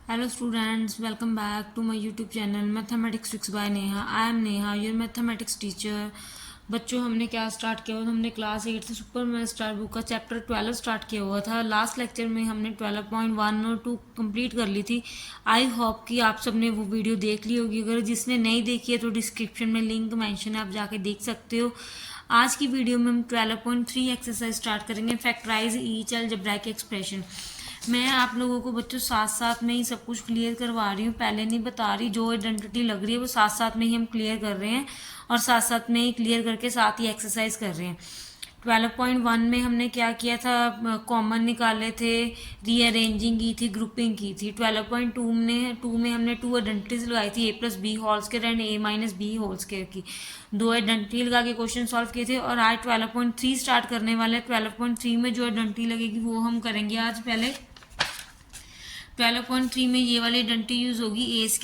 Hello students, welcome back to my YouTube channel Mathematics Tricks by Neha. I am Neha, your mathematics teacher. बच्चों हमने क्या start किया हुआ था, हमने क्लास 8 से सुपर मैथ स्टार बुक का चैप्टर 12 स्टार्ट किया हुआ था। लास्ट लेक्चर में हमने 12.1 और 2 कंप्लीट कर ली थी। आई होप कि आप सबने वो वीडियो देख ली होगी। अगर जिसने नहीं देखी है तो डिस्क्रिप्शन में लिंक मेंशन है, आप जाके देख सकते हो। आज की वीडियो में हम 12.3 एक्सरसाइज स्टार्ट करेंगे, फैक्टराइज ईच अलजेब्राइक एक्सप्रेशन। मैं आप लोगों को बच्चों साथ साथ में ही सब कुछ क्लियर करवा रही हूँ, पहले नहीं बता रही। जो आइडेंटिटी लग रही है वो साथ साथ में ही हम क्लियर कर रहे हैं और साथ साथ में ही क्लियर करके साथ ही एक्सरसाइज कर रहे हैं। 12.1 में हमने क्या किया था, कॉमन निकाले थे, रीअरेंजिंग की थी, ग्रुपिंग की थी। 12.2 में हमने 2 आइडेंटिटीज लगाई थी, a+b whole square and a-b whole square की। 2 आइडेंटिटी लगा के क्वेश्चन सॉल्व किए थे और आज 12.3 स्टार्ट करने वाले। 12.3 में जो आइडेंटिटी लगेगी वो हम करेंगे आज। पहले 12.3 में ये वाली आइडेंटिटी यूज होगी, a² -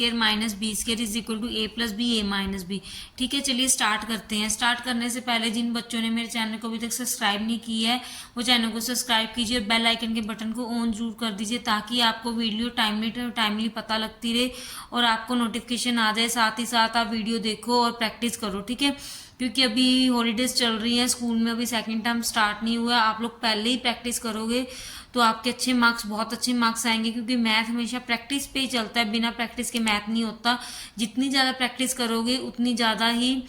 b² is equal to a+b a-b। ठीक है, चलिए स्टार्ट करते हैं। स्टार्ट करने से पहले जिन बच्चों ने मेरे चैनल को अभी तक सब्सक्राइब नहीं किया है वो चैनल को सब्सक्राइब कीजिए और बेल आइकन के बटन को ऑन जरूर कर दीजिए ताकि आपको वीडियो टाइमली पता लगती रहे और आपको नोटिफिकेशन आ जाए। साथ ही साथ आप वीडियो देखो और प्रैक्टिस करो, ठीक है, क्योंकि अभी हॉलीडेज चल रही हैं, स्कूल में अभी सेकंड टर्म स्टार्ट नहीं हुआ। आप लोग पहले ही प्रैक्टिस करोगे तो आपके अच्छे मार्क्स, बहुत अच्छे मार्क्स आएंगे, क्योंकि मैथ हमेशा प्रैक्टिस पे ही चलता है। बिना प्रैक्टिस के मैथ नहीं होता। जितनी ज़्यादा प्रैक्टिस करोगे उतनी ज़्यादा ही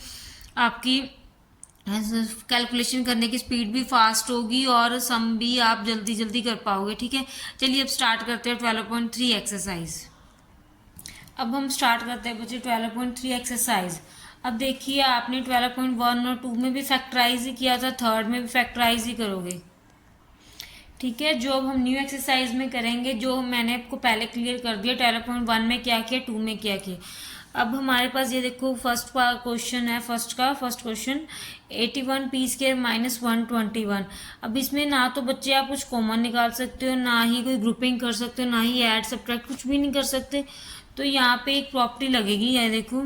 आपकी कैलकुलेशन करने की स्पीड भी फास्ट होगी और सम भी आप जल्दी जल्दी कर पाओगे। ठीक है, चलिए अब स्टार्ट करते हैं 12.3 एक्सरसाइज। अब हम स्टार्ट करते हैं बच्चे 12.3 एक्सरसाइज। अब देखिए, आपने 12.1 और 2 में भी फैक्टराइज ही किया था, थर्ड में भी फैक्टराइज ही करोगे। ठीक है, जो अब हम न्यू एक्सरसाइज में करेंगे, जो मैंने आपको पहले क्लियर कर दिया 12.1 में क्या किया, 2 में क्या किया। अब हमारे पास ये देखो फर्स्ट क्वेश्चन है, फर्स्ट क्वेश्चन 81p² - 121। अब इसमें ना तो बच्चे आप कुछ कॉमन निकाल सकते हो, ना ही कोई ग्रुपिंग कर सकते हो, ना ही ऐड सब्ट्रैक्ट, कुछ भी नहीं कर सकते। तो यहाँ पे एक प्रॉपर्टी लगेगी, ये देखो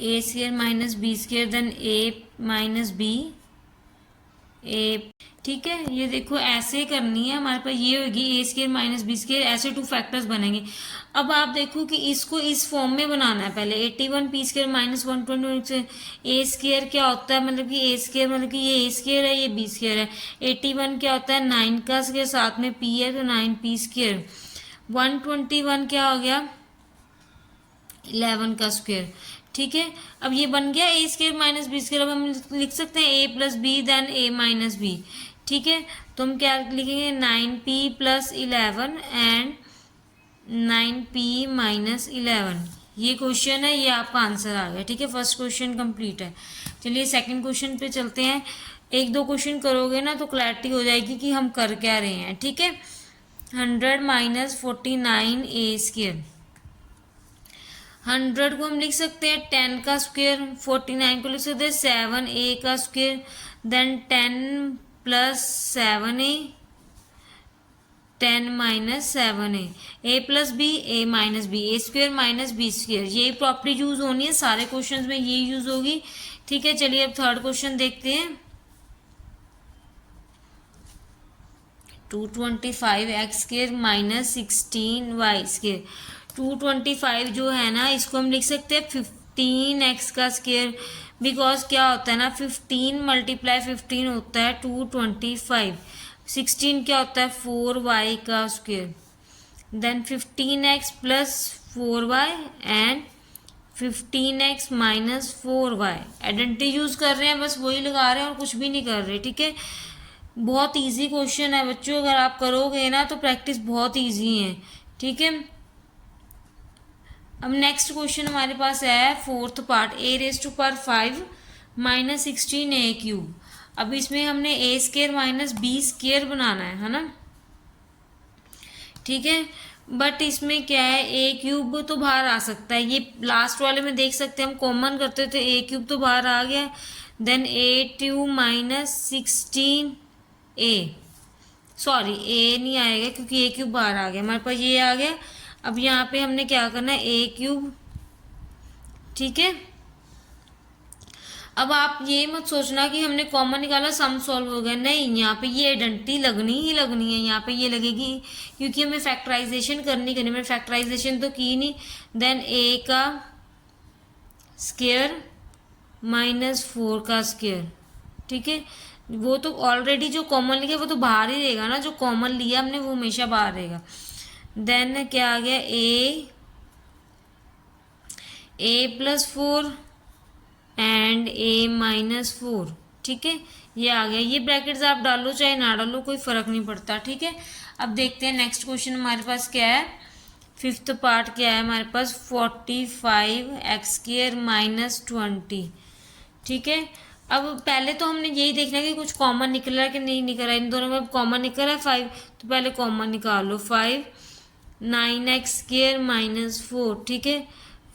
a² - b² then a - b ए। ठीक है, ये देखो ऐसे करनी है। हमारे पास ये होगी a² - b², ऐसे 2 फैक्टर्स बनेंगे। अब आप देखो कि इसको इस फॉर्म में बनाना है। पहले 81p² - 121 a² क्या होता है, मतलब कि a² मतलब कि ये a² है, ये b² है। 81 क्या होता है, 9 का स्क्वायर, साथ में p है तो 9p²। 121 क्या हो गया, 11 का स्क्वायर। ठीक है, अब ये बन गया a² - b²। अब हम लिख सकते हैं a+b देन a-b। ठीक है, तो हम क्या लिखेंगे, 9p + 11 एंड 9p - 11। ये क्वेश्चन है, ये आपका आंसर आ गया। ठीक है, फर्स्ट क्वेश्चन कंप्लीट है। चलिए सेकंड क्वेश्चन पे चलते हैं। एक दो क्वेश्चन करोगे ना तो क्लैरिटी हो जाएगी कि हम कर क्या रहे हैं। ठीक है, 100 - 49 a²। 100 को हम लिख सकते हैं 10 का स्क्वायर, 49 को लिख सकते हैं 7a का square, then 10 + 7a, 10 - 7a, a+b a-b, a² - b²। यही प्रॉपर्टी यूज होनी है सारे क्वेश्चंस में, ये यूज होगी। ठीक है, चलिए अब थर्ड क्वेश्चन देखते हैं। 225x² - 16y²। 225 जो है ना, इसको हम लिख सकते हैं 15x का स्क्वायर, बिकॉज क्या होता है ना, 15 × 15 होता है 225। 16 क्या होता है, 4y का square, then 15x + 4y and 15x - 4y। Identity use कर रहे हैं, बस वही लगा रहे हैं और कुछ भी नहीं कर रहे। ठीक है, बहुत इजी क्वेश्चन है बच्चों, अगर आप करोगे ना तो प्रैक्टिस बहुत इजी है। ठीक है, अब नेक्स्ट क्वेश्चन हमारे पास है फोर्थ पार्ट, a⁵ - 16a³। अब इसमें हमने a² - b² बनाना है ना। ठीक है, बट इसमें क्या है, a³ तो बाहर आ सकता है। ये लास्ट वाले में देख सकते हैं, हम कॉमन करते थे, a³ तो बाहर आ गया। Then a² - 16a, sorry a नहीं आएगा क्योंकि a³ बाहर आ गया, हमारे पास ये आ गया। अब यहाँ पे हमने क्या करना है, a³। ठीक है, अब आप ये मत सोचना कि हमने कॉमन निकाला सम सॉल्व हो गया, नहीं, यहाँ पे ये आइडेंटिटी लगनी ही लगनी है, यहाँ पे ये लगेगी क्योंकि हमें फैक्टराइजेशन करनी मैंने फैक्टराइजेशन तो की नहीं। देन ए का स्क्वायर -4 का स्क्वायर, ठीक है, वो तो ऑलरेडी जो कॉमन लिया वो तो बाहर ही रहेगा ना, जो कॉमन लिया हमने वो हमेशा बाहर रहेगा। देन क्या आ गया, ए +4 एंड a -4, ठीक है, ये आ गया। ये ब्रैकेट्स आप डालो चाहे ना डालो कोई फर्क नहीं पड़ता, ठीक है। अब देखते हैं नेक्स्ट क्वेश्चन हमारे पास क्या है। फिफ्थ पार्ट क्या है हमारे पास, 45x² -20, ठीक है। अब पहले तो हमने यही देखना है कि कुछ कॉमन निकल रहा है कि नहीं निकल रहा है, इन दोनों में कॉमन निकल रहा है 5, तो पहले कॉमन निकाल लो। 5 9x² -4, ठीक है,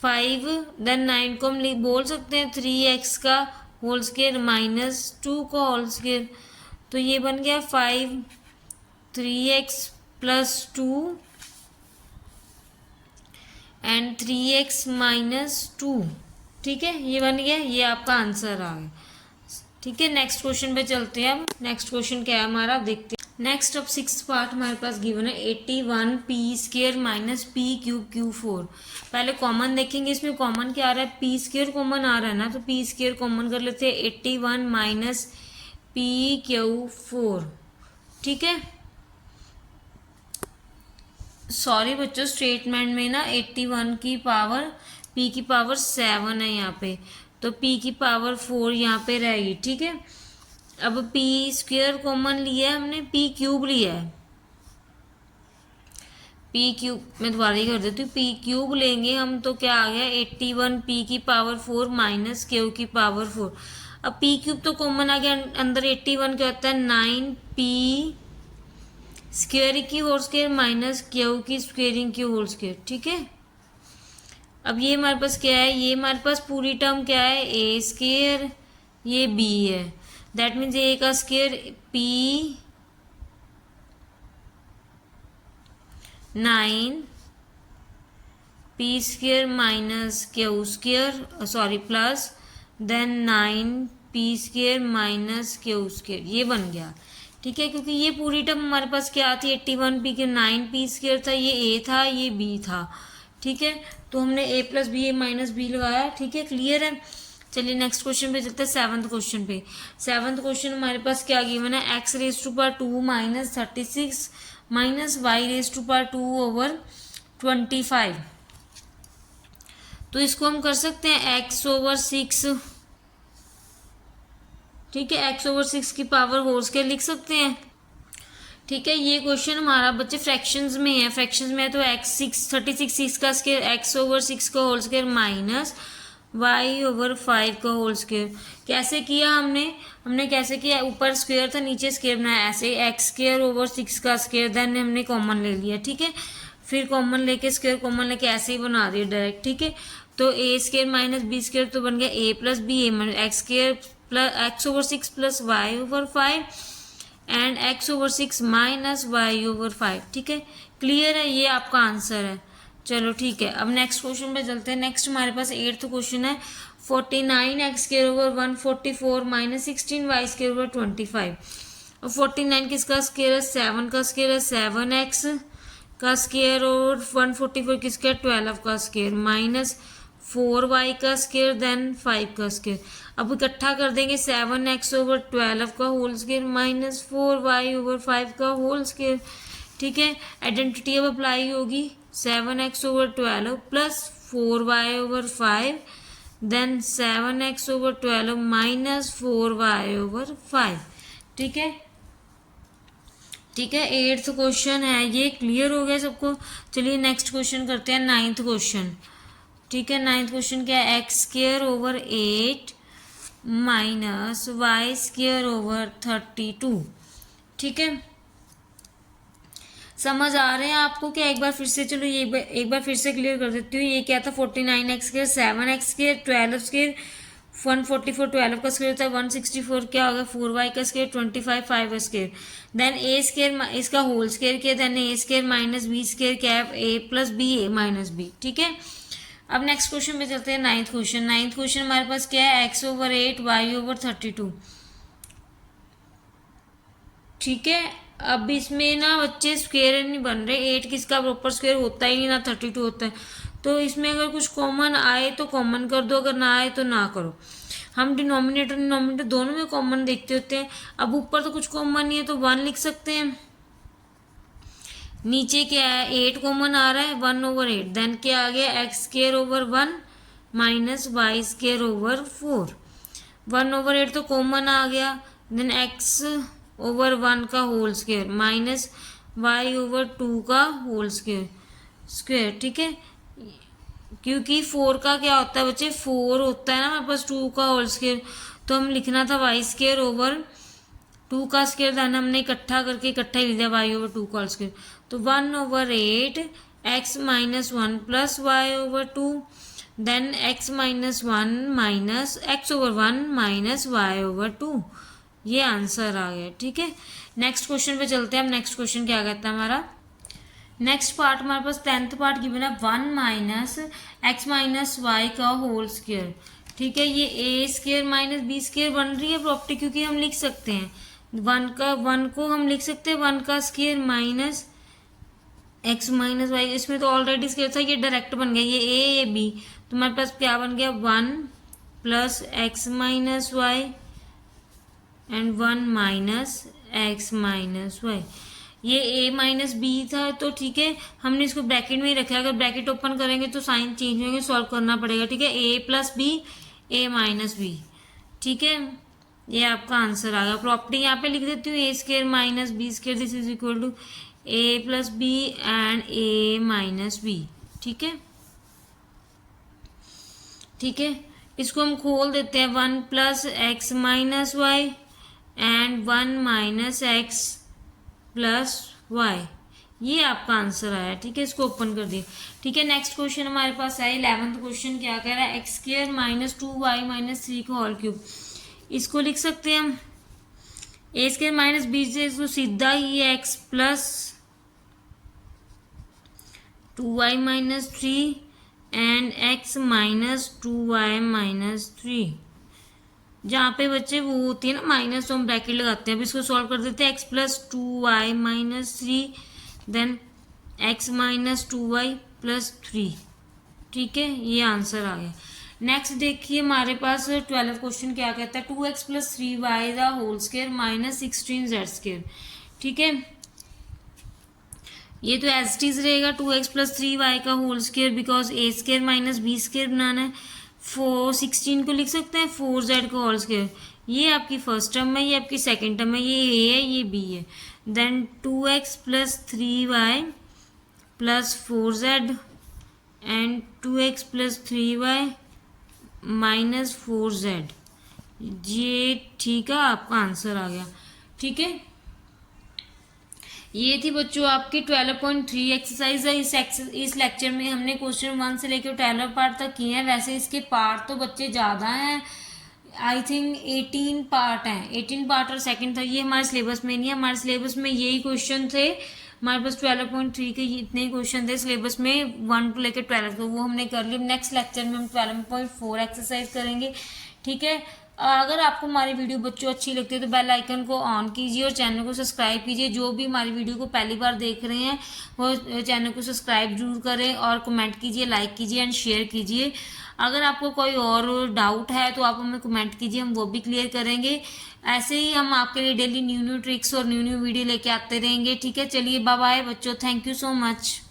5 देन 9 को हम बोल सकते हैं 3x का होल स्क्वायर -2 का होल स्क्वायर, तो ये बन गया 5 3x + 2 एंड 3x -2, ठीक है, ये बन गया, ये आपका आंसर आ गया, ठीक है। नेक्स्ट क्वेश्चन पे चलते हैं। अब नेक्स्ट क्वेश्चन क्या है हमारा, देखते हैं। नेक्स्ट अब 6th पार्ट हमारे पास गिवन है 81p² -p³ Q4। पहले कॉमन देखेंगे, इसमें कॉमन क्या आ रहा है, p² कॉमन आ रहा है ना, तो p² कॉमन कर लेते हैं, 81 - pQ4, ठीक है। सॉरी बच्चों, स्टेटमेंट में ना 81 की पावर p की पावर 7 है यहाँ पे, तो p की पावर 4 यहाँ पे रहेगी, ठीक है। अब p² कॉमन लिया है हमने, p³ लिया है, p³ मैं दोबारा ही कर देती हूँ, p³ लेंगे हम तो क्या आ गया 81 p की पावर 4 - q की पावर 4। अब p³ तो कॉमन आ गया, अंदर 81 क्या होता है 9p² की होल स्क्वायर -q की स्क्वेयरिंग की होल स्क्वायर, ठीक है। अब ये हमारे पास क्या है, ये हमारे पास पूरी टर्म क्या है a², ये b है, दैट मीन्स a का square p 9 p² - q², sorry plus, then 9 p² - q², ये बन गया, ठीक है। क्योंकि ये पूरी टर्म हमारे पास क्या थी 81 p के 9 p² था, ये a था ये b था, ठीक है, तो हमने a + b a - b लगाया, ठीक है, क्लियर है। चलिए नेक्स्ट क्वेश्चन पे चलते हैं, 7th क्वेश्चन पे। 7th क्वेश्चन हमारे पास क्या गिवन है, x² - 36 y² 2/25, तो इसको हम कर सकते हैं x/6, ठीक है, x/6 की पावर होल स्क्वायर लिख सकते हैं, ठीक है। ये क्वेश्चन हमारा बच्चे फ्रैक्शंस में है, फ्रैक्शंस में है तो x6 का स्क्वायर x/6 का होल स्क्वायर माइनस y/5 का होल स्क्वायर। कैसे किया हमने कैसे किया, ऊपर स्क्वायर था नीचे स्क्वायर बनाया, ऐसे x²/6 का स्क्वायर, देन हमने कॉमन ले लिया, ठीक है, फिर कॉमन लेके स्क्वायर कॉमन लेके ऐसे ही बना दिया डायरेक्ट, ठीक है। तो a² - b² तो बन गया a + b x/6 + y/5 and x/6 - y/5, ठीक है, क्लियर है, ये आपका आंसर है। चलो ठीक है, अब नेक्स्ट क्वेश्चन पे चलते हैं। नेक्स्ट हमारे पास 8th क्वेश्चन है 49x² 144 - 16y² 25। अब 49 किसका स्क्वायर है, 7 का स्क्वायर है, 7x का स्क्वायर, और 144 किसका 12 का स्क्वायर, माइनस 4y का स्क्वायर, देन 5 का स्क्वायर। अब इकट्ठा कर देंगे 7x/12 का होल स्क्वायर माइनस 4y/5 का होल स्क्वायर, ठीक है। आइडेंटिटी अब अप्लाई होगी, 7x/12 plus 4y/5 then 7x/12 minus 4y/5, ठीक है, ठीक है। 8th क्वेश्चन है ये, क्लियर हो गया सबको। चलिए नेक्स्ट क्वेश्चन करते हैं, 9th क्वेश्चन, ठीक है। 9th क्वेश्चन क्या है, x² / 8 माइनस y² / 32, ठीक है। समझ आ रहे हैं आपको क्या, एक बार फिर से, चलो ये एक बार फिर से क्लियर कर देती हूँ। ये क्या था 49x², 7x², 12 144 12 का स्क्वायर था, 164 क्या होगा 4y का स्क्वायर, 25 5 का स्क्वायर, देन a² इसका होल स्क्वायर किया, देन a² - b² क्या है a + b a - b, ठीक है। अब नेक्स्ट क्वेश्चन पे चलते हैं, नाइन्थ क्वेश्चन हमारे पास क्या है, x/8 y/32। ठीक है, अब इसमें ना बच्चे स्क्वायर नहीं बन रहे, 8 किसका प्रॉपर स्क्वायर होता ही नहीं, ना 32 होता है। तो इसमें अगर कुछ कॉमन आए तो कॉमन कर दो, अगर ना आए तो ना करो। हम डिनोमिनेटर दोनों में कॉमन देखते होते हैं। अब ऊपर तो कुछ कॉमन नहीं है तो 1 लिख सकते हैं। नीचे क्या है, 8 कॉमन आ रहा है, 1/8। देन क्या आ गया, x² / 1 माइनस y²/4। 1/8 तो कॉमन आ गया। देन x/1 का होल स्क्वायर माइनस y/2 का होल स्क्वायर। ठीक है, क्योंकि 4 का क्या होता है बच्चे, 4 होता है ना हमारे पास 2 का होल स्क्वायर, तो हम लिखना था y²/2 का स्क्वायर, देन हमने इकट्ठा करके इकट्ठा ही लिख दिया y/2 का होल स्क्वायर। तो 1/8 x - 1 plus y/2, then x-1 minus x/1 minus y/2। ये आंसर आ गया। ठीक है, नेक्स्ट क्वेश्चन पे चलते हैं। अब नेक्स्ट क्वेश्चन क्या कहता है हमारा, नेक्स्ट पार्ट हमारे पास 10th पार्ट गिवन है, 1 माइनस x माइनस वाई का होल स्क्वायर। ठीक है, ये a² माइनस b² बन रही है प्रॉपर्टी, क्योंकि हम लिख सकते हैं 1 को हम लिख सकते हैं 1 का square minus x minus y. इसमें तो ऑलरेडी स्क्वायर था, ये डायरेक्ट बन गया, ये a ये b, तो हमारे पास क्या बन गया, 1 plus x minus y and 1 minus x minus y. ये a माइनस बी था, तो ठीक है हमने इसको ब्रैकेट में ही रखा है। अगर ब्रैकेट ओपन करेंगे तो साइन चेंज होंगे, सॉल्व करना पड़ेगा। ठीक है, a plus b, a minus b. ठीक है, ये आपका आंसर आ गया। प्रॉपर्टी यहाँ पे लिख देती हूँ, a² minus b², this is equal to a plus b and a minus b. ठीक है, ठीक है, इसको हम खोल देते हैं, 1 plus x minus y and 1 minus x plus y. ये आपका आंसर आया। ठीक है, इसको ओपन कर दिए। ठीक है, नेक्स्ट क्वेश्चन हमारे पास है 11th क्वेश्चन। क्या कह रहा है, x² माइनस 2y माइनस 3 का होल क्यूब। इसको लिख सकते हैं हम a² माइनस बी से, इसको सीधा ही x plus 2y minus 3 and x minus 2y minus 3। जहाँ पे बच्चे वो होती है ना माइनस, तो हम ब्रैकेट लगाते हैं। अब इसको सॉल्व कर देते हैं, x plus 2y minus 3 then x minus 2y plus 3। ठीक है, ये आंसर आ गया। नेक्स्ट देखिए हमारे पास 12th क्वेश्चन क्या कहता है, 2x plus 3y the whole square minus 16z²। ठीक है, ये तो एज इट इज रहेगा, 2x प्लस 3y का whole square, because a² minus b² बनाना है। 16 को लिख सकते हैं 4z का होल स्क्वायर। ये आपकी फर्स्ट टर्म है, ये आपकी सेकंड टर्म है, ये a है ये b है। Then 2x plus 3y plus 4z and 2x plus 3y minus 4z। ये ठीक है, आपका आंसर आ गया। ठीक है, ये थी बच्चों आपकी 12.3 एक्सरसाइज है। इस लेक्चर में हमने क्वेश्चन 1 से लेकर 12 पार्ट तक किए हैं। वैसे इसके पार्ट तो बच्चे ज़्यादा हैं, आई थिंक 18 पार्ट हैं, 18 पार्ट और सेकंड था। ये हमारे सिलेबस में नहीं है, हमारे सिलेबस में यही क्वेश्चन थे। हमारे पास 12.3 के इतने क्वेश्चन थे सिलेबस में 1 to लेकर 12, तो वो हमने कर लिए। नेक्स्ट लेक्चर में हम 12.4 एक्सरसाइज करेंगे। ठीक है, अगर आपको हमारी वीडियो बच्चों अच्छी लगती है तो बेल आइकन को ऑन कीजिए और चैनल को सब्सक्राइब कीजिए। जो भी हमारी वीडियो को पहली बार देख रहे हैं वो चैनल को सब्सक्राइब जरूर करें और कमेंट कीजिए, लाइक कीजिए एंड शेयर कीजिए। अगर आपको कोई और डाउट है तो आप हमें कमेंट कीजिए, हम वो भी क्लियर करेंगे। ऐसे ही हम आपके लिए डेली न्यू ट्रिक्स और न्यू वीडियो लेके आते रहेंगे। ठीक है, चलिए बाय बाय बच्चों, थैंक यू सो मच।